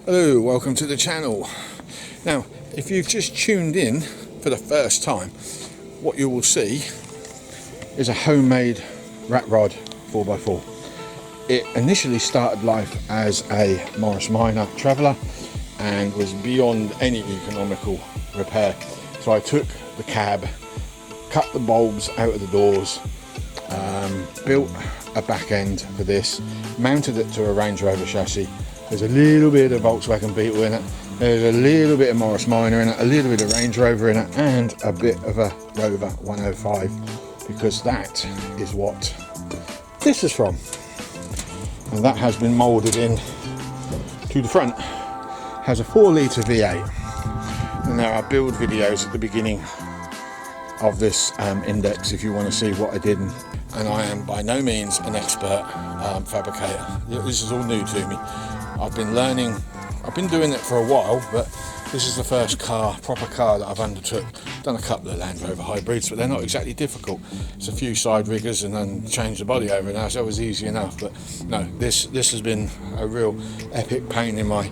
Hello, welcome to the channel. Now, if you've just tuned in for the first time, what you will see is a homemade rat rod 4x4. It initially started life as a Morris Minor Traveller and was beyond any economical repair. So I took the cab, cut the bulbs out of the doors, built a back end for this, mounted it to a Range Rover chassis. There's a little bit of Volkswagen Beetle in it, there's a little bit of Morris Minor in it, a little bit of Range Rover in it, and a bit of a Rover 105, because that is what this is from. And that has been moulded in to the front. Has a 4-litre V8, and there are build videos at the beginning of this index if you want to see what I did. And I am by no means an expert fabricator. This is all new to me. I've been learning, I've been doing it for a while, but this is the first proper car that I've undertook. Done a couple of Land Rover hybrids, but they're not exactly difficult. It's a few side riggers and then change the body over now, so it was easy enough. But no, this has been a real epic pain in my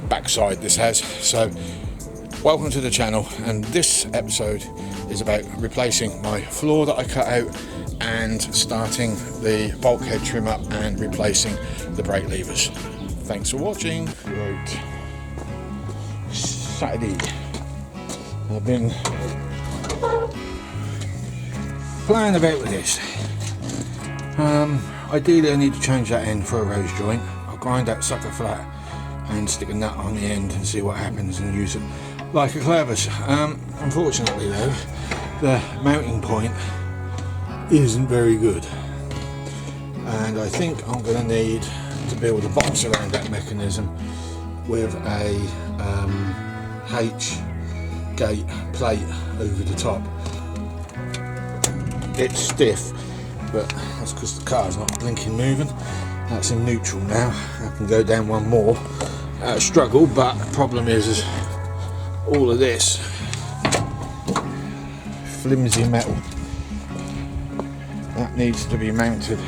backside, this has. So welcome to the channel, and this episode is about replacing my floor that I cut out and starting the bulkhead trim up and replacing the brake levers. Thanks for watching. Right, Saturday. I've been playing about with this. Ideally I need to change that end for a rose joint. I'll grind that sucker flat and stick a nut on the end and see what happens and use it like a clevis. Unfortunately though, the mounting point isn't very good, and I think I'm going to need to build a box around that mechanism with a H-gate plate over the top. It's stiff, but that's because the car's not blinking moving. That's in neutral now. I can go down one more struggle, but the problem is all of this flimsy metal that needs to be mounted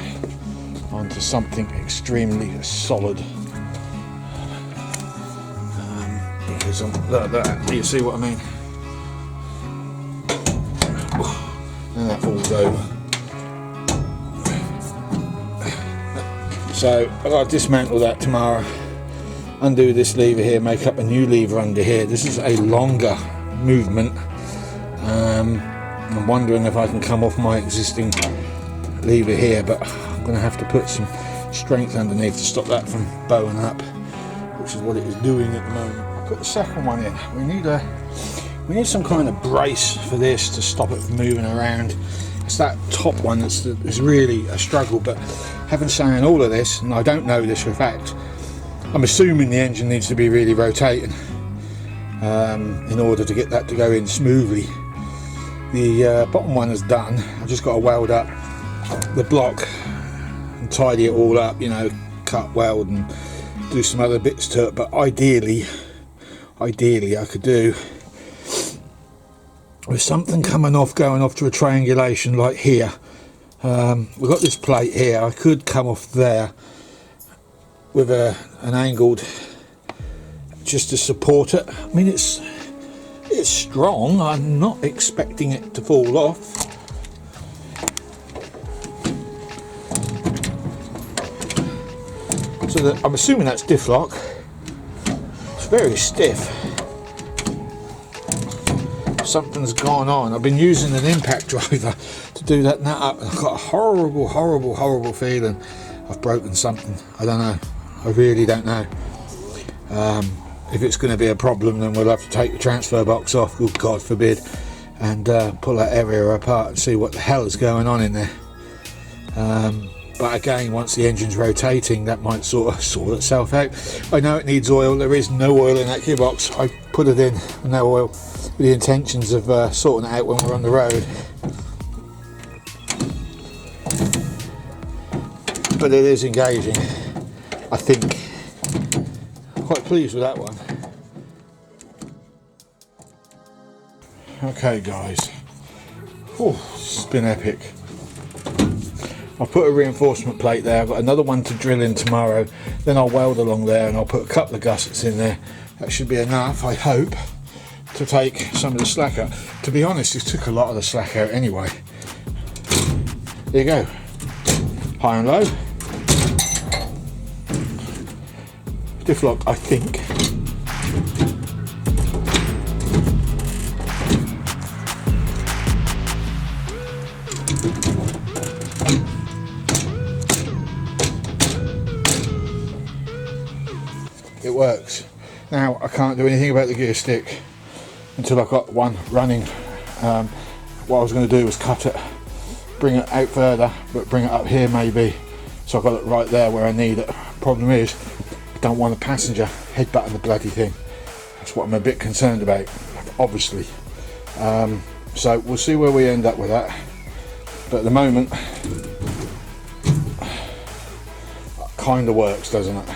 onto something extremely solid. Because look at that, do you see what I mean? And that falls over. So I've got to dismantle that tomorrow, undo this lever here, make up a new lever under here. This is a longer movement. I'm wondering if I can come off my existing lever here, but I'm going to have to put some strength underneath to stop that from bowing up, which is what it is doing at the moment. I'll put the second one in. We need some kind of brace for this to stop it from moving around. It's that top one that's really a struggle, but having saying all of this, and I don't know this for a fact, I'm assuming the engine needs to be really rotating in order to get that to go in smoothly. The bottom one is done. I've just got to weld up the block and tidy it all up, you know, cut, weld and do some other bits to it. But ideally I could do with something coming off, going off to a triangulation like here. We've got this plate here. I could come off there with an angled, just to support it. I mean, it's strong. I'm not expecting it to fall off. So I'm assuming that's diff lock. It's very stiff. Something's gone on. I've been using an impact driver to do that nut up, and I've got a horrible feeling I've broken something. I don't know. I really don't know. If it's going to be a problem, then we'll have to take the transfer box off, good God forbid, and pull that area apart and see what the hell is going on in there. But again, once the engine's rotating, that might sort of sort itself out. I know it needs oil. There is no oil in that gearbox. I put it in with no oil with the intentions of sorting it out when we're on the road. But it is engaging, I think. Quite pleased with that one. Okay guys, it's been epic. I've put a reinforcement plate there. I've got another one to drill in tomorrow. Then I'll weld along there and I'll put a couple of gussets in there. That should be enough, I hope, to take some of the slack out. To be honest, it took a lot of the slack out anyway. There you go. High and low. Diff lock, I think. It works. Now I can't do anything about the gear stick until I've got one running. What I was going to do was cut it, bring it out further, but bring it up here maybe, so I've got it right there where I need it. Problem is, I don't want a passenger headbutting the bloody thing. That's what I'm a bit concerned about, obviously. So we'll see where we end up with that. But at the moment, it kind of works, doesn't it?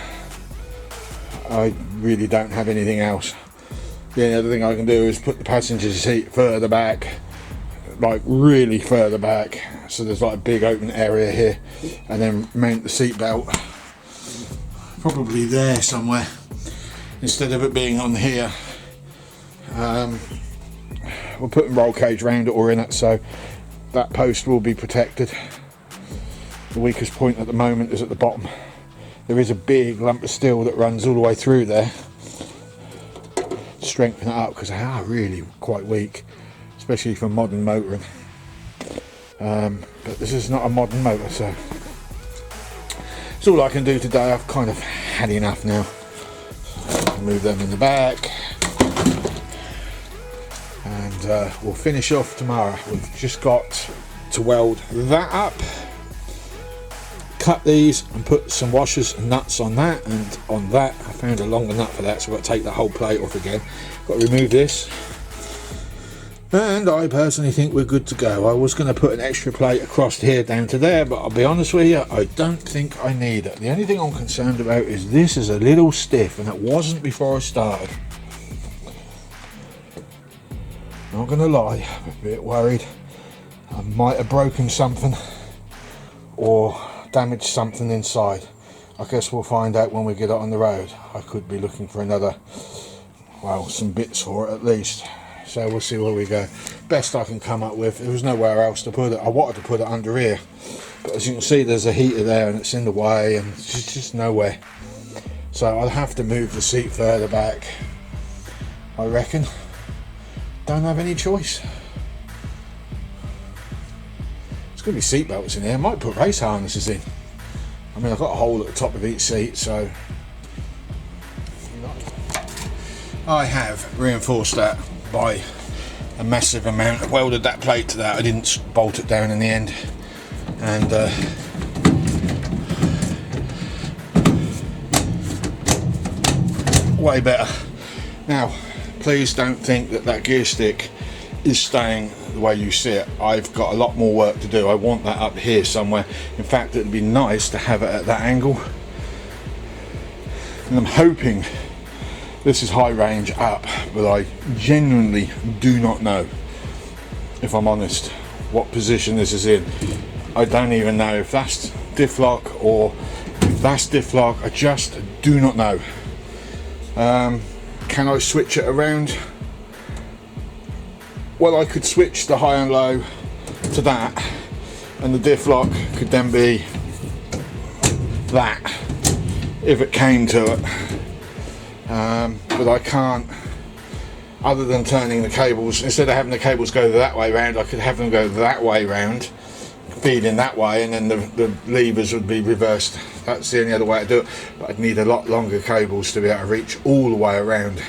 I really don't have anything else. The only other thing I can do is put the passenger seat further back, like really further back, so there's like a big open area here, and then mount the seat belt probably there somewhere instead of it being on here. We're putting roll cage round it or in it, so that post will be protected. The weakest point at the moment is at the bottom. There is a big lump of steel that runs all the way through there. Strengthen it up because they are really quite weak, especially for modern motoring. But this is not a modern motor, so it's all I can do today. I've kind of had enough now. Move them in the back, and we'll finish off tomorrow. We've just got to weld that up, cut these and put some washers and nuts on that, and on that I found a longer nut for that, so I've got to take the whole plate off again. Got to remove this, and I personally think we're good to go. I was going to put an extra plate across here down to there, but I'll be honest with you, I don't think I need it. The only thing I'm concerned about is this is a little stiff, and it wasn't before I started. Not going to lie, I'm a bit worried I might have broken something or damaged something inside. I guess we'll find out when we get it on the road. I could be looking for another, well, some bits for it at least. So we'll see where we go. Best I can come up with. There was nowhere else to put it. I wanted to put it under here, but as you can see there's a heater there and it's in the way, and it's just nowhere. So I'll have to move the seat further back, I reckon. Don't have any choice. Going to be seat belts in here. I might put race harnesses in. I mean, I've got a hole at the top of each seat, so I have reinforced that by a massive amount. I welded that plate to that. I didn't bolt it down in the end, and way better. Now, please don't think that that gear stick is staying the way you see it. I've got a lot more work to do. I want that up here somewhere. In fact, it'd be nice to have it at that angle, and I'm hoping this is high range up, but I genuinely do not know, if I'm honest, what position this is in. I don't even know if that's diff lock or if that's diff lock. I just do not know. Can I switch it around? Well, I could switch the high and low to that, and the diff lock could then be that if it came to it, but I can't, other than turning the cables. Instead of having the cables go that way round, I could have them go that way round, feeding that way, and then the levers would be reversed. That's the only other way to do it, but I'd need a lot longer cables to be able to reach all the way around.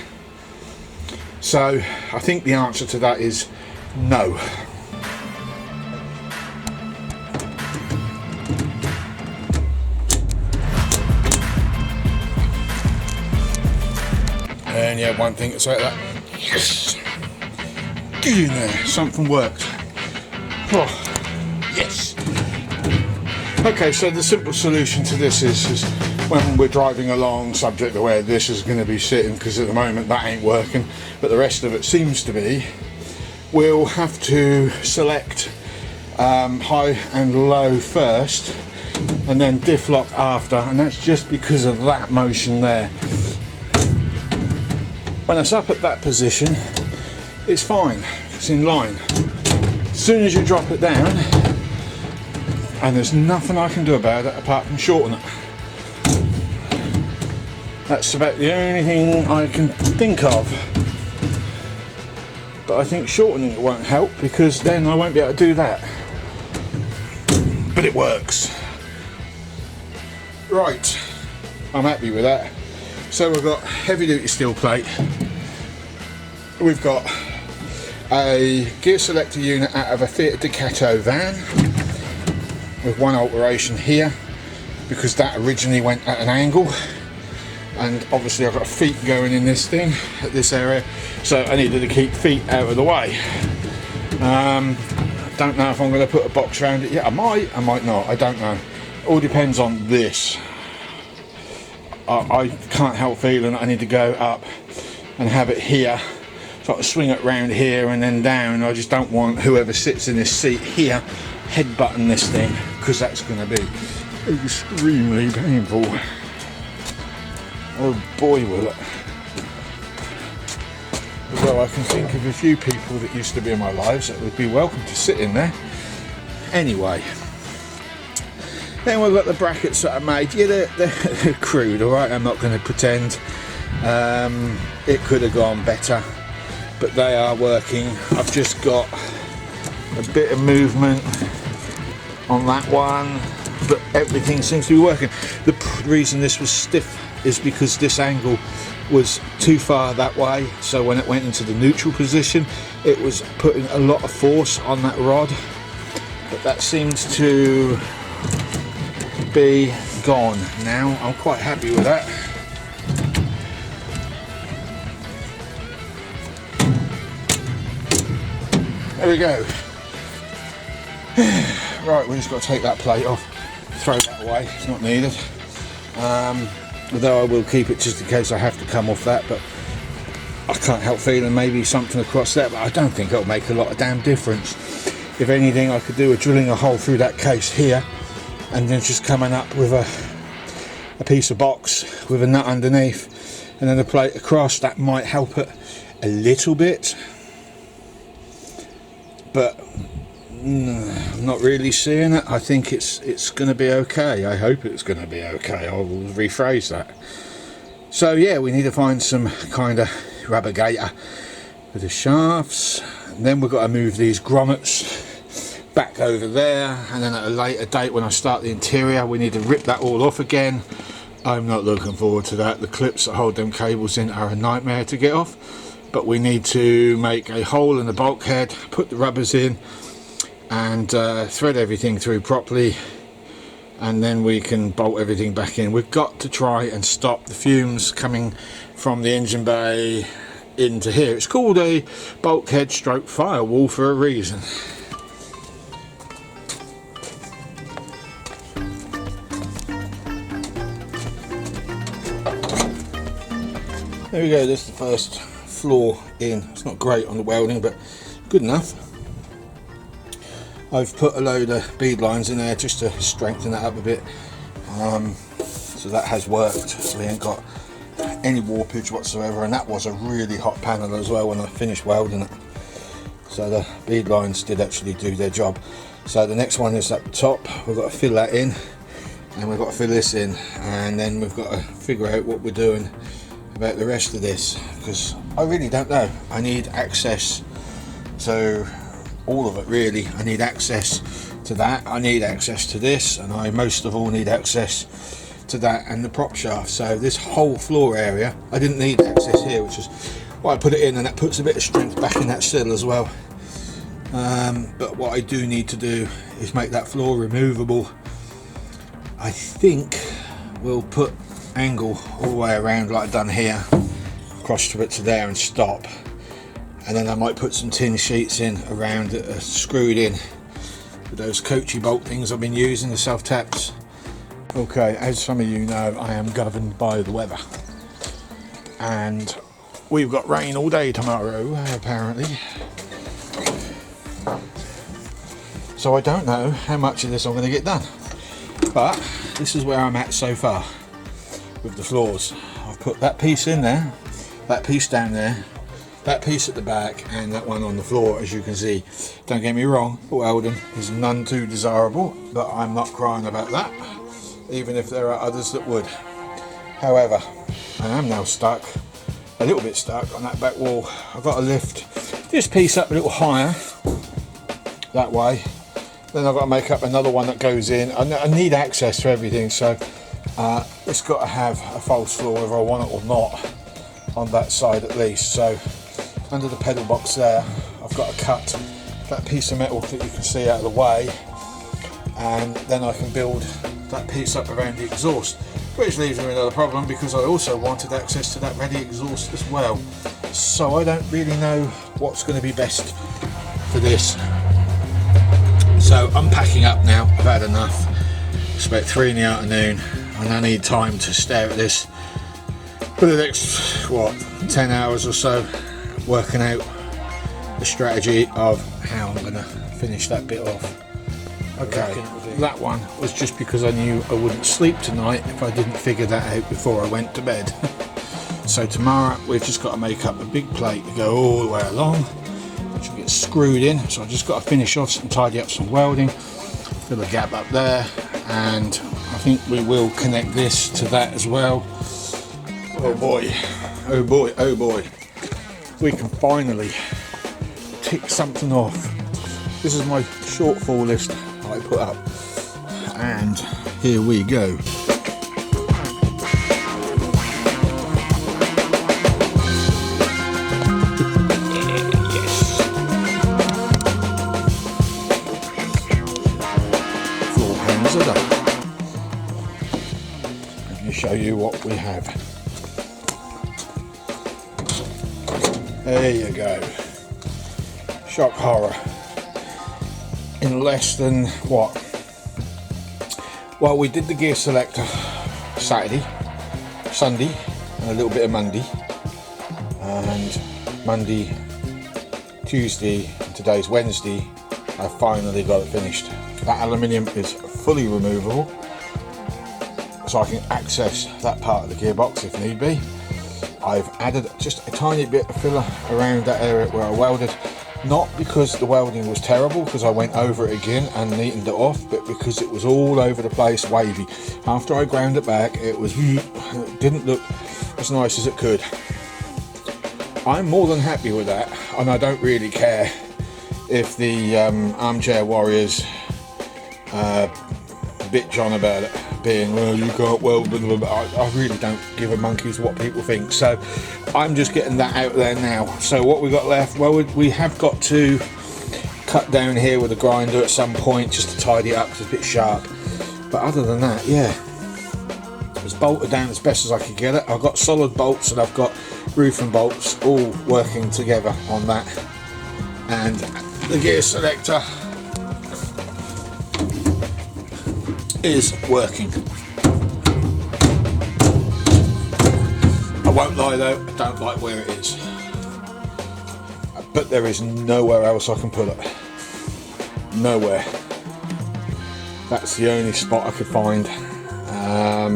So I think the answer to that is no. And yeah, one thing that's like that. Yes! Get in there, something worked. Oh, yes! Okay, so the simple solution to this is when we're driving along, subject to where this is going to be sitting, because at the moment that ain't working, but the rest of it seems to be, we'll have to select high and low first, and then diff lock after, and that's just because of that motion there. When it's up at that position, it's fine, it's in line. As soon as you drop it down, and there's nothing I can do about it apart from shorten it. That's about the only thing I can think of. But I think shortening it won't help, because then I won't be able to do that. But it works. Right, I'm happy with that. So we've got heavy duty steel plate. We've got a gear selector unit out of a Fiat Ducato van, with one alteration here, because that originally went at an angle. And obviously I've got feet going in this thing, at this area, so I needed to keep feet out of the way. Don't know if I'm going to put a box around it yet. I might not, I don't know. All depends on this. I can't help feeling that I need to go up and have it here, sort of swing it round here and then down. I just don't want whoever sits in this seat here headbutting this thing, because that's going to be extremely painful. Oh boy, will it. Although I can think of a few people that used to be in my lives that would be welcome to sit in there. Anyway, then we've got the brackets that I made. Yeah, they're crude, alright, I'm not going to pretend. It could have gone better, but they are working. I've just got a bit of movement on that one, but everything seems to be working. The reason this was stiff is because this angle was too far that way, so when it went into the neutral position it was putting a lot of force on that rod, but that seems to be gone now. I'm quite happy with that. There we go. Right, we just got to take that plate off, throw that away, it's not needed. Although I will keep it just in case I have to come off that, but I can't help feeling maybe something across that, but I don't think it'll make a lot of damn difference. If anything, I could do a drilling a hole through that case here and then just coming up with a piece of box with a nut underneath and then a plate across. That might help it a little bit, but I'm not really seeing it. I think it's going to be okay. I hope it's going to be okay. I will rephrase that. So yeah, we need to find some kind of rubber gator for the shafts. And then we've got to move these grommets back over there, and then at a later date when I start the interior we need to rip that all off again. I'm not looking forward to that. The clips that hold them cables in are a nightmare to get off, but we need to make a hole in the bulkhead, put the rubbers in, and thread everything through properly, and then we can bolt everything back in. We've got to try and stop the fumes coming from the engine bay into here. It's called a bulkhead stroke firewall for a reason. There we go, this is the first floor in. It's not great on the welding, but good enough. I've put a load of bead lines in there just to strengthen that up a bit, so that has worked. We ain't got any warpage whatsoever, and that was a really hot panel as well when I finished welding it, so the bead lines did actually do their job. So the next one is up the top. We've got to fill that in, and we've got to fill this in, and then we've got to figure out what we're doing about the rest of this, because I really don't know. I need access to all of it really. I need access to that, I need access to this, and I most of all need access to that and the prop shaft. So this whole floor area, I didn't need access here, which is why I put it in, and that puts a bit of strength back in that sill as well. But what I do need to do is make that floor removable. I think we'll put angle all the way around like I've done here, across to it to there and stop, and then I might put some tin sheets in around that are screwed in with those coachy bolt things I've been using, the self-taps. Okay, as some of you know, I am governed by the weather, and we've got rain all day tomorrow apparently. So I don't know how much of this I'm going to get done, but this is where I'm at so far with the floors. I've put that piece in there, that piece down there, that piece at the back, and that one on the floor. As you can see, don't get me wrong, welding is none too desirable, but I'm not crying about that, even if there are others that would. However, I am now stuck, a little bit stuck on that back wall. I've got to lift this piece up a little higher that way, then I've got to make up another one that goes in. I need access to everything, so it's got to have a false floor whether I want it or not on that side at least. So under the pedal box there, I've got to cut that piece of metal that you can see out of the way, and then I can build that piece up around the exhaust, which leaves me another problem because I also wanted access to that ready exhaust as well. So I don't really know what's going to be best for this. So I'm packing up now. I've had enough. It's about 3 in the afternoon and I need time to stare at this for the next, what, 10 hours or so, working out the strategy of how I'm going to finish that bit off. Okay, that one was just because I knew I wouldn't sleep tonight if I didn't figure that out before I went to bed. So tomorrow we've just got to make up a big plate to go all the way along, which will get screwed in. So I've just got to finish off and tidy up some welding, fill a gap up there, and I think we will connect this to that as well. Oh boy, oh boy, oh boy. We can finally tick something off. This is my shortfall list I put up, and here we go. Yes. Floor pans are done. Let me show you what we have. There you go. Shock horror. In less than what? Well, we did the gear selector Saturday, Sunday, and a little bit of Monday, and Monday, Tuesday, and today's Wednesday. I finally got it finished. That aluminium is fully removable, so I can access that part of the gearbox if need be. I've added just a tiny bit of filler around that area where I welded. Not because the welding was terrible, because I went over it again and neatened it off, but because it was all over the place, wavy. After I ground it back, it didn't look as nice as it could. I'm more than happy with that, and I don't really care if the armchair warriors bitch on about it being, well, you can't weld, blah, blah, blah. I really don't give a monkey's what people think. So I'm just getting that out there now. So what we got left, well, we have got to cut down here with a grinder at some point just to tidy it up because it's a bit sharp. But other than that, yeah, it was bolted down as best as I could get it. I've got solid bolts and I've got roofing bolts all working together on that, and the gear selector is working. I won't lie though, I don't like where it is, but there is nowhere else I can put it. Nowhere. That's the only spot I could find.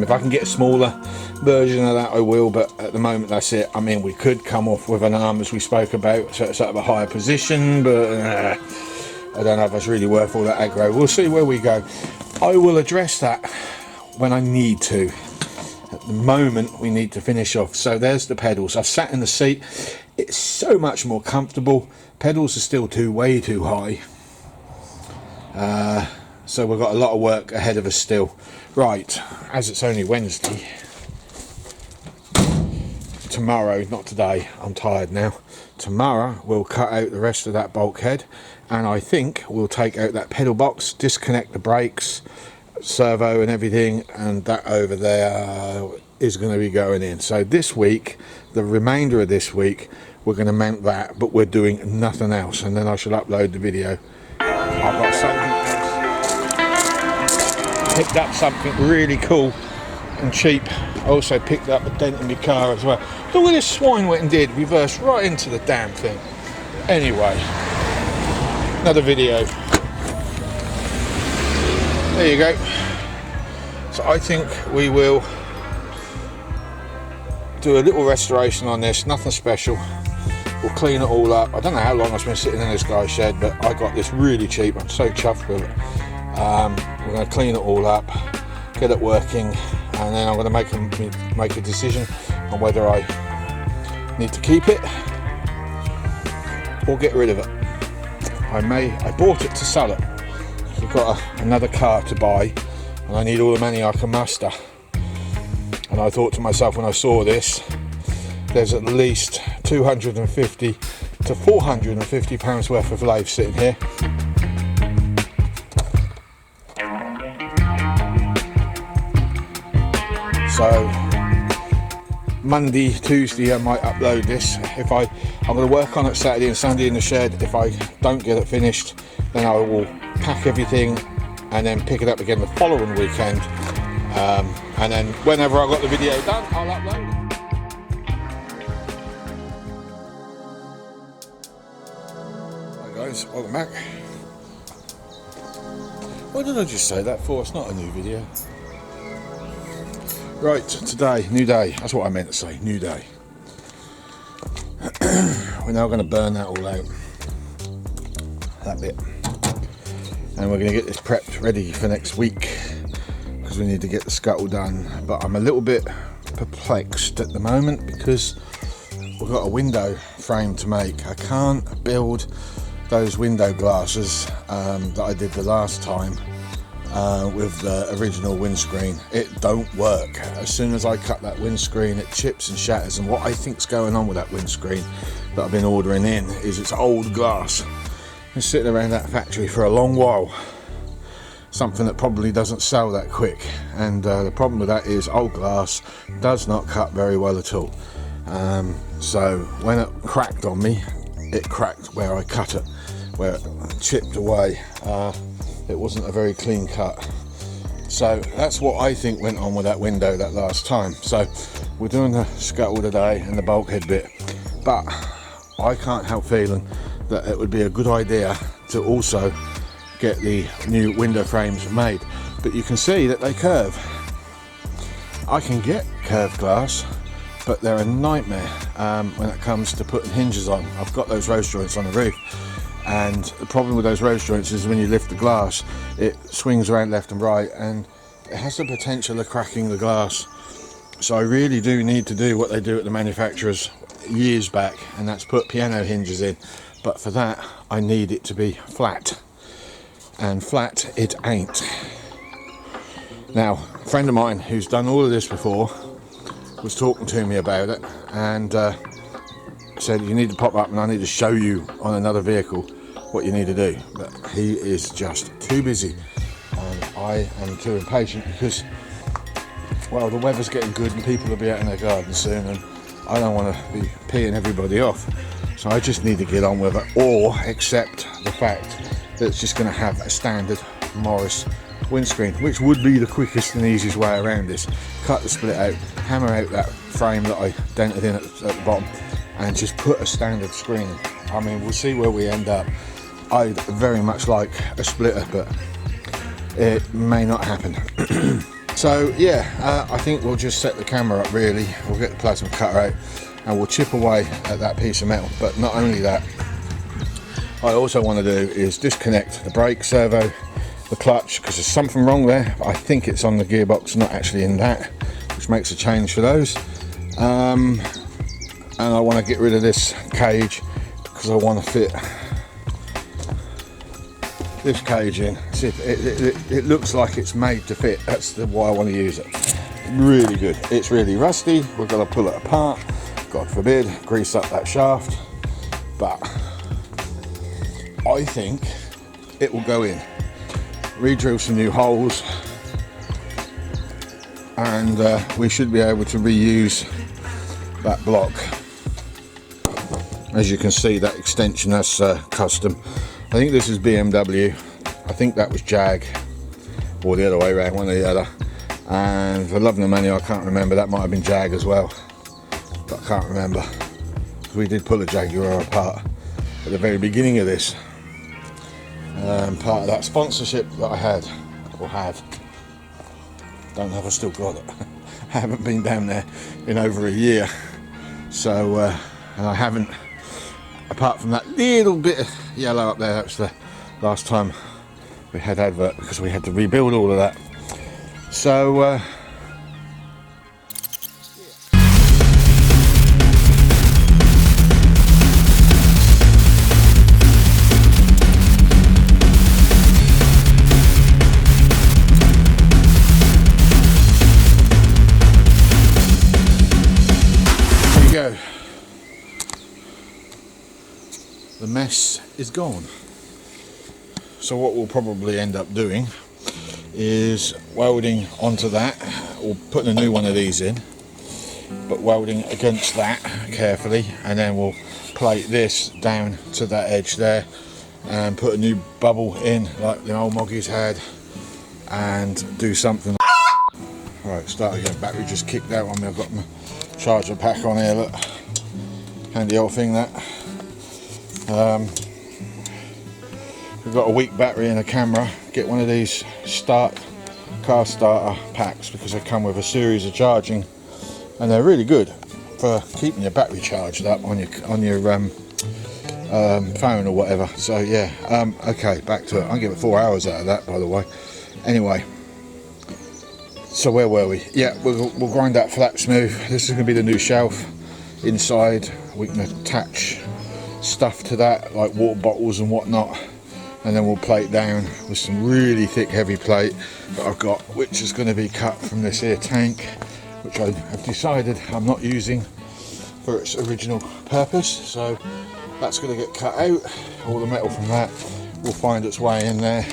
If I can get a smaller version of that I will, but at the moment that's it. I mean, we could come off with an arm as we spoke about, so it's out of a higher position, but I don't know if that's really worth all that aggro. We'll see where we go. I will address that when I need to. At the moment we need to finish off. So there's the pedals. I've sat in the seat. It's so much more comfortable. Pedals are still way too high. So we've got a lot of work ahead of us still. Right, as it's only Wednesday, tomorrow, not today, I'm tired now. Tomorrow we'll cut out the rest of that bulkhead, and I think we'll take out that pedal box, disconnect the brakes, servo and everything, and that over there is going to be going in. So this week, the remainder of this week, we're going to mount that, but we're doing nothing else, and then I shall upload the video. I've got something else. Picked up something really cool and cheap. I also picked up a dent in my car as well. Look what this swine went and did, reversed right into the damn thing. Anyway, another video. There you go. So I think we will do a little restoration on this, nothing special. We'll clean it all up. I don't know how long I've been sitting in this guy's shed, but I got this really cheap. I'm so chuffed with it. We're going to clean it all up, get it working, and then I'm going to make a decision on whether I need to keep it or get rid of it. I bought it to sell it. I've got another car to buy, and I need all the money I can muster. And I thought to myself when I saw this, there's at least 250 to 450 pounds worth of lathe sitting here. So Monday, Tuesday I might upload this. I'm going to work on it Saturday and Sunday in the shed. If I don't get it finished, then I will pack everything and then pick it up again the following weekend. And then whenever I've got the video done, I'll upload it. Hi guys, welcome back. What did I just say that for? It's not a new video. Right, today, new day. That's what I meant to say, new day. We're now going to burn that all out. That bit. And we're going to get this prepped ready for next week, because we need to get the scuttle done. But I'm a little bit perplexed at the moment because we've got a window frame to make. I can't build those window glasses that I did the last time with the original windscreen. It don't work. As soon as I cut that windscreen, it chips and shatters. And what I think's going on with that windscreen that I've been ordering in is it's old glass. Been sitting around that factory for a long while. Something that probably doesn't sell that quick. And the problem with that is old glass does not cut very well at all. So when it cracked on me, it cracked where I cut it, where it chipped away. It wasn't a very clean cut. So that's what I think went on with that window that last time. So we're doing the scuttle today and the bulkhead bit, but I can't help feeling that it would be a good idea to also get the new window frames made. But you can see that they curve. I can get curved glass, but they're a nightmare when it comes to putting hinges on. I've got those rose joints on the roof, and the problem with those rose joints is when you lift the glass, it swings around left and right, and it has the potential of cracking the glass. So I really do need to do what they do at the manufacturers years back, and that's put piano hinges in. But for that, I need it to be flat, and flat it ain't. Now, a friend of mine who's done all of this before was talking to me about it, and said you need to pop up and I need to show you on another vehicle what you need to do. But he is just too busy, and I am too impatient because, well, the weather's getting good and people will be out in their garden soon, and I don't want to be peeing everybody off. So I just need to get on with it, or accept the fact that it's just going to have a standard Morris windscreen, which would be the quickest and easiest way around this. Cut the split out, hammer out that frame that I dented in at the bottom, and just put a standard screen. I mean, we'll see where we end up. I'd very much like a splitter, but it may not happen. So yeah, I think we'll just set the camera up really. We'll get the plasma cutter out and we'll chip away at that piece of metal. But not only that, what I also want to do is disconnect the brake servo, the clutch, because there's something wrong there. I think it's on the gearbox, not actually in that, which makes a change for those. And I want to get rid of this cage because I want to fit this cage in. See if it looks like it's made to fit. That's why I want to use it. Really good. It's really rusty. We've got to pull it apart. God forbid, grease up that shaft. But I think it will go in. Re-drill some new holes, and we should be able to reuse that block. As you can see, that extension, that's custom. I think this is BMW. I think that was Jag, or the other way around, one or the other. And for love and money, I can't remember. That might have been Jag as well, but I can't remember. We did pull a Jaguar apart at the very beginning of this. Part of that sponsorship that I had. or have. Don't know if I still got it. I haven't been down there in over a year, so and I haven't, apart from that little bit of yellow up there. That was the last time we had advert, because we had to rebuild all of that. So go. The mess is gone. So what we'll probably end up doing is welding onto that, or putting a new one of these in, but welding against that carefully, and then we'll plate this down to that edge there and put a new bubble in like the old Moggies had, and do something. Right, start again. Battery just kicked out on me. I've got my charger pack on here, look, handy old thing that. We've got a weak battery and a camera. Get one of these car starter packs, because they come with a series of charging, and they're really good for keeping your battery charged up on your phone or whatever. So yeah, okay, back to it. I'll give it 4 hours out of that, by the way. Anyway, so where were we? Yeah, we'll grind that flat smooth. This is going to be the new shelf. Inside we can attach stuff to that, like water bottles and whatnot, and then we'll plate down with some really thick heavy plate that I've got, which is going to be cut from this here tank, which I have decided I'm not using for its original purpose. So that's going to get cut out. All the metal from that will find its way in there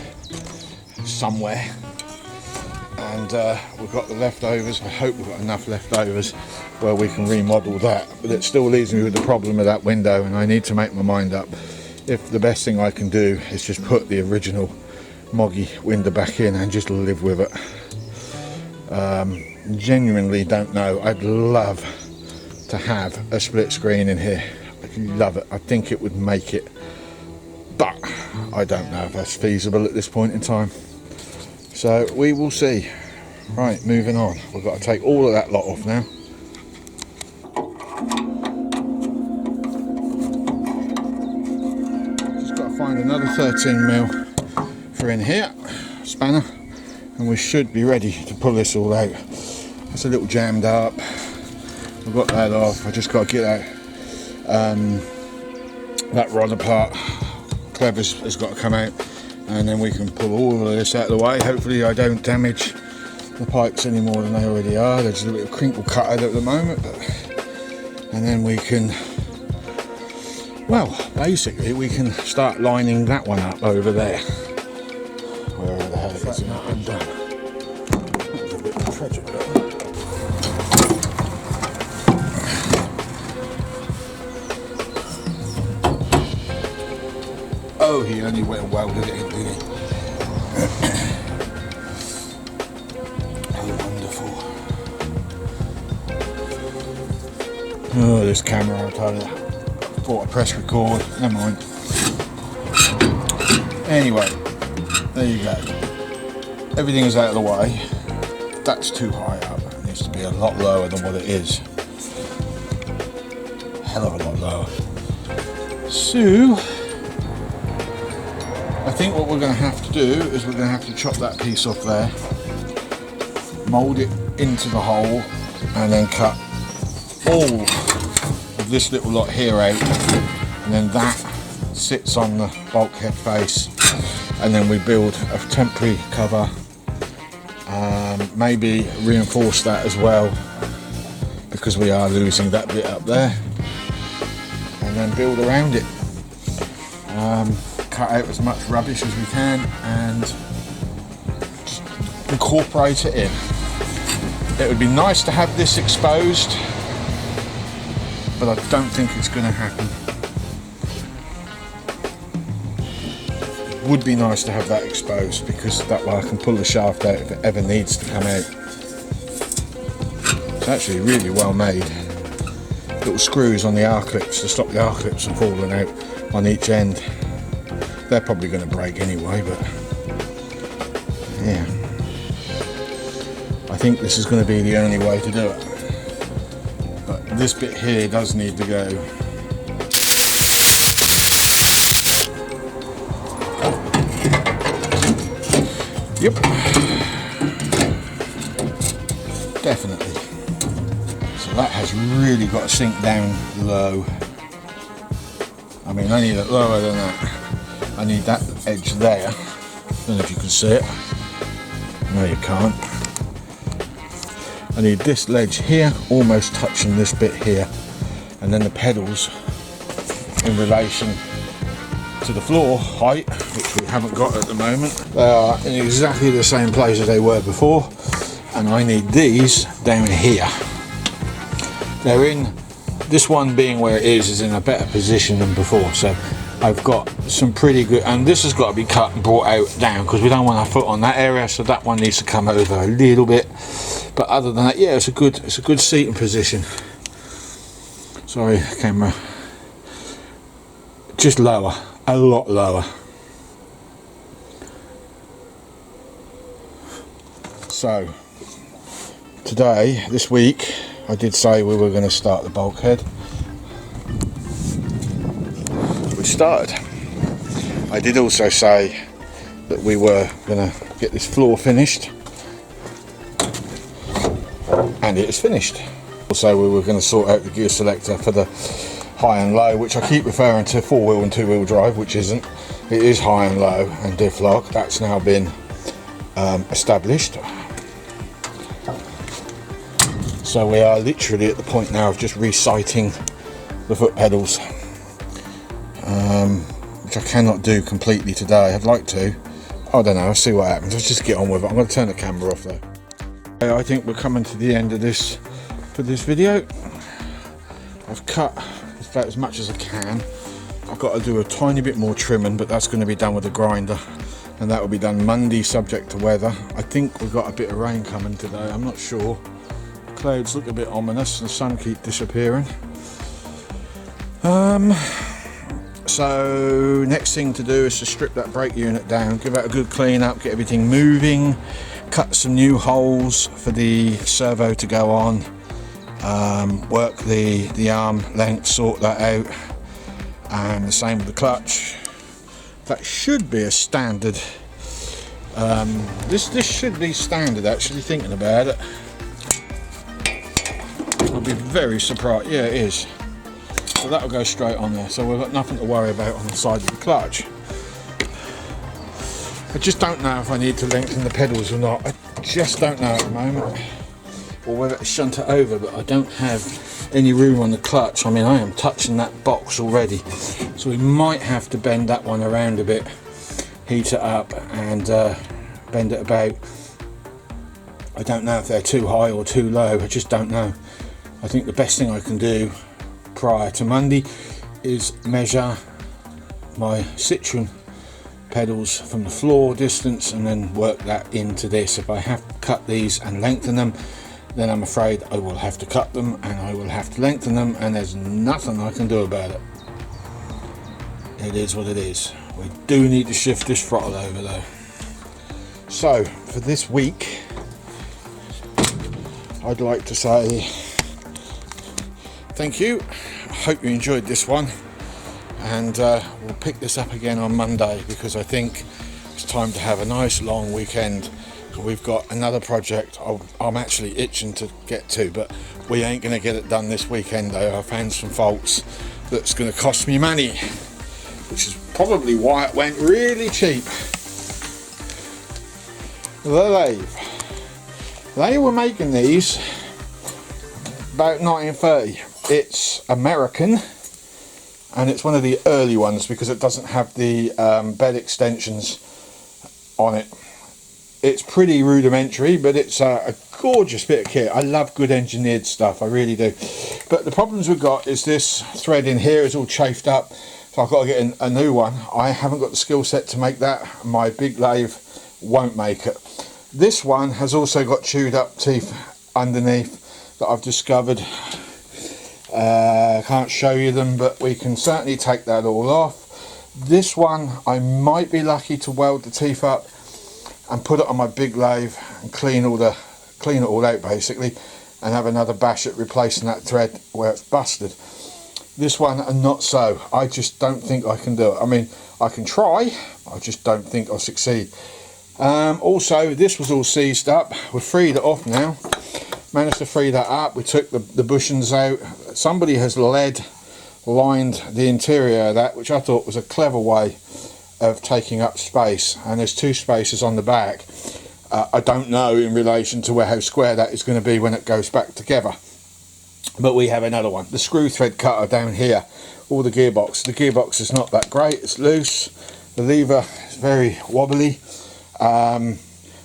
somewhere. And we've got the leftovers. I hope we've got enough leftovers where we can remodel that, but it still leaves me with the problem of that window, and I need to make my mind up if the best thing I can do is just put the original Moggy window back in and just live with it. Genuinely don't know. I'd love to have a split screen in here. I'd love it. I think it would make it, but I don't know if that's feasible at this point in time. So we will see. Right, moving on. We've got to take all of that lot off now. Just got to find another 13mm for in here, spanner, and we should be ready to pull this all out. It's a little jammed up. I've got that off. I just got to get that rod apart. Clever's has got to come out, and then we can pull all of this out of the way. Hopefully I don't damage the pipes any more than they already are. There's a little crinkle cut out at the moment, and then we can, well, basically we can start lining that one up over there, wherever the hell it is. Up and down. That was a bit tragic. Oh, he only welded it in, did he? Oh, wonderful. Oh, this camera, I tell you. Thought I pressed record. Never mind. Anyway, there you go. Everything is out of the way. That's too high up. It needs to be a lot lower than what it is. Hell of a lot lower. So I think what we're going to have to do is we're going to have to chop that piece off there, mould it into the hole, and then cut all of this little lot here out, and then that sits on the bulkhead face, and then we build a temporary cover, maybe reinforce that as well, because we are losing that bit up there, and then build around it. Cut out as much rubbish as we can and just incorporate it in. It would be nice to have this exposed, but I don't think it's going to happen. It would be nice to have that exposed, because that way I can pull the shaft out if it ever needs to come out. It's actually really well made. Little screws on the R-clips to stop the R-clips from falling out on each end. They're probably going to break anyway, but yeah. I think this is going to be the only way to do it. But this bit here does need to go. Yep. Definitely. So that has really got to sink down low. I mean, I need it lower than that. I need that edge there. Don't know if you can see it. No, you can't. I need this ledge here, almost touching this bit here, and then the pedals in relation to the floor height, which we haven't got at the moment. They are in exactly the same place as they were before, and I need these down here. They're in, this one being where it is in a better position than before, so I've got some pretty good, and this has got to be cut and brought out down because we don't want our foot on that area, so that one needs to come over a little bit. But other than that, yeah, it's a good seating position. Sorry, camera. Just lower, a lot lower. So today, this week, I did say we were going to start the bulkhead. We started. I did also say that we were going to get this floor finished, and it is finished. Also, we were going to sort out the gear selector for the high and low, which I keep referring to 4-wheel and 2-wheel drive, which isn't. It is high and low and diff lock. That's now been established. So we are literally at the point now of just resighting the foot pedals, which I cannot do completely today. I'd like to. I don't know, I'll see what happens. Let's just get on with it. I'm going to turn the camera off though. I think we're coming to the end of this for this video. I've cut about as much as I can. I've got to do a tiny bit more trimming, but that's going to be done with the grinder, and that will be done Monday subject to weather. I think we've got a bit of rain coming today, I'm not sure. Clouds look a bit ominous and the sun keeps disappearing. So next thing to do is to strip that brake unit down, give it a good clean up, get everything moving, cut some new holes for the servo to go on, work the arm length, sort that out, and the same with the clutch. That should be a standard. This should be standard, actually, thinking about it. I'll be very surprised. Yeah, it is. So that'll go straight on there, so we've got nothing to worry about on the side of the clutch. I just don't know if I need to lengthen the pedals or not. I just don't know at the moment, or whether to shunt it over, but I don't have any room on the clutch. I mean, I am touching that box already, so we might have to bend that one around a bit, heat it up and bend it about. I don't know if they're too high or too low. I just don't know. I think the best thing I can do prior to Monday is measure my Citroen pedals from the floor distance and then work that into this. If I have to cut these and lengthen them, then I'm afraid I will have to cut them and I will have to lengthen them, and there's nothing I can do about it. It is what it is. We do need to shift this throttle over though. So for this week, I'd like to say thank you. I hope you enjoyed this one, and we'll pick this up again on Monday, because I think it's time to have a nice long weekend. We've got another project I'm actually itching to get to, but we ain't going to get it done this weekend though. I found some faults that's going to cost me money, which is probably why it went really cheap. The lathe. They were making these about 1930. It's American, and it's one of the early ones because it doesn't have the bed extensions on it. It's pretty rudimentary, but it's a gorgeous bit of kit. I love good engineered stuff, I really do. But the problems we've got is this thread in here is all chafed up, so I've got to get a new one. I haven't got the skill set to make that. My big lathe won't make it. This one has also got chewed up teeth underneath that I've discovered. Can't show you them, but we can certainly take that all off. This one I might be lucky to weld the teeth up and put it on my big lathe and clean all the clean it all out basically, and have another bash at replacing that thread where it's busted. This one, not so. I just don't think I can do it. I mean, I can try, I just don't think I'll succeed. Also, this was all seized up. We've freed it off now. Managed to free that up. We took the bushings out. Somebody has lead lined the interior of that, which I thought was a clever way of taking up space. And there's 2 spaces on the back. I don't know in relation to how square that is going to be when it goes back together. But we have another one. The screw thread cutter down here. All the gearbox. The gearbox is not that great. It's loose. The lever is very wobbly.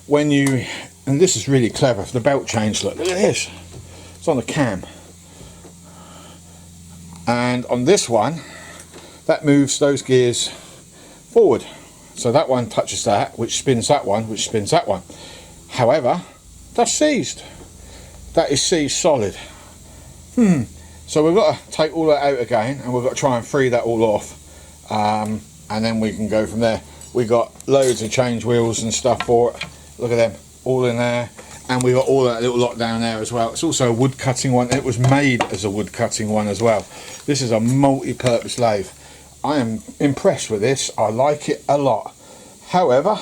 When you, and this is really clever, the belt change, look at this. It's on the cam. And on this one, that moves those gears forward. So that one touches that, which spins that one, which spins that one. However, that's seized. That is seized solid. So we've got to take all that out again, and we've got to try and free that all off, and then we can go from there. We got loads of change wheels and stuff for it. Look at them, all in there, and we got all that little lot down there as well. It's also a wood cutting one. It was made as a wood cutting one as well. This is a multi-purpose lathe. I am impressed with this. I like it a lot. However,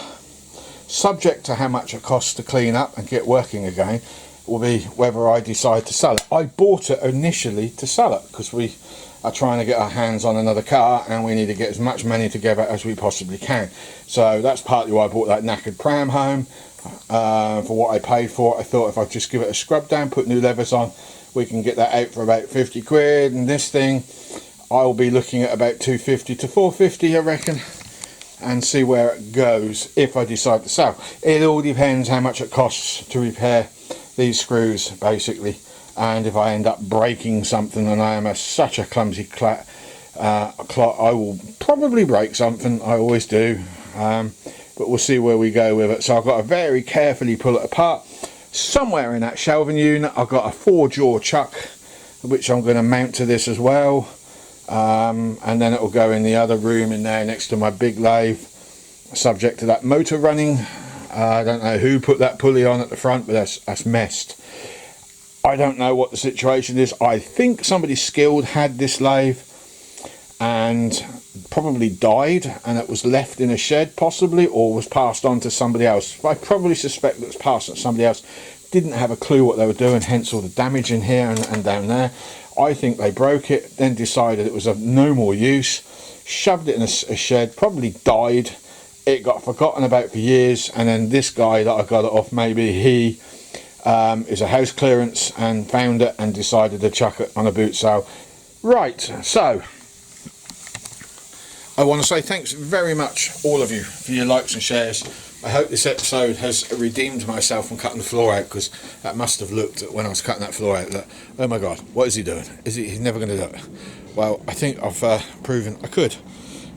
subject to how much it costs to clean up and get working again, will be whether I decide to sell it. I bought it initially to sell it because we are trying to get our hands on another car and we need to get as much money together as we possibly can. So that's partly why I bought that knackered pram home, for what I paid for it. I thought if I just give it a scrub down, put new levers on, we can get that out for about 50 quid, and this thing I'll be looking at about 250 to 450 I reckon, and see where it goes if I decide to sell. It all depends how much it costs to repair these screws basically, and if I end up breaking something, and I am such a clumsy clot, I will probably break something. I always do, but we'll see where we go with it. So I've got to very carefully pull it apart. Somewhere in that shelving unit I've got a 4-jaw chuck which I'm going to mount to this as well, and then it will go in the other room in there next to my big lathe, subject to that motor running. I don't know who put that pulley on at the front, but that's messed. I don't know what the situation is. I think somebody skilled had this lathe and probably died, and it was left in a shed possibly, or was passed on to somebody else. I probably suspect that it was passed on to somebody else. Didn't have a clue what they were doing, hence all the damage in here and down there. I think they broke it, then decided it was of no more use, shoved it in a shed, probably died. It got forgotten about for years, and then this guy that I got it off, maybe he is a house clearance and found it and decided to chuck it on a boot sale. Right, so I want to say thanks very much all of you for your likes and shares. I hope this episode has redeemed myself from cutting the floor out, because that must have looked when I was cutting that floor out that, oh my god, what is he doing? He's never going to do it. Well, I think I've proven I could.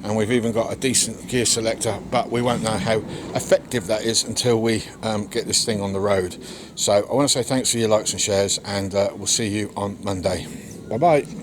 And we've even got a decent gear selector, but we won't know how effective that is until we get this thing on the road. So I want to say thanks for your likes and shares, and we'll see you on Monday. Bye bye.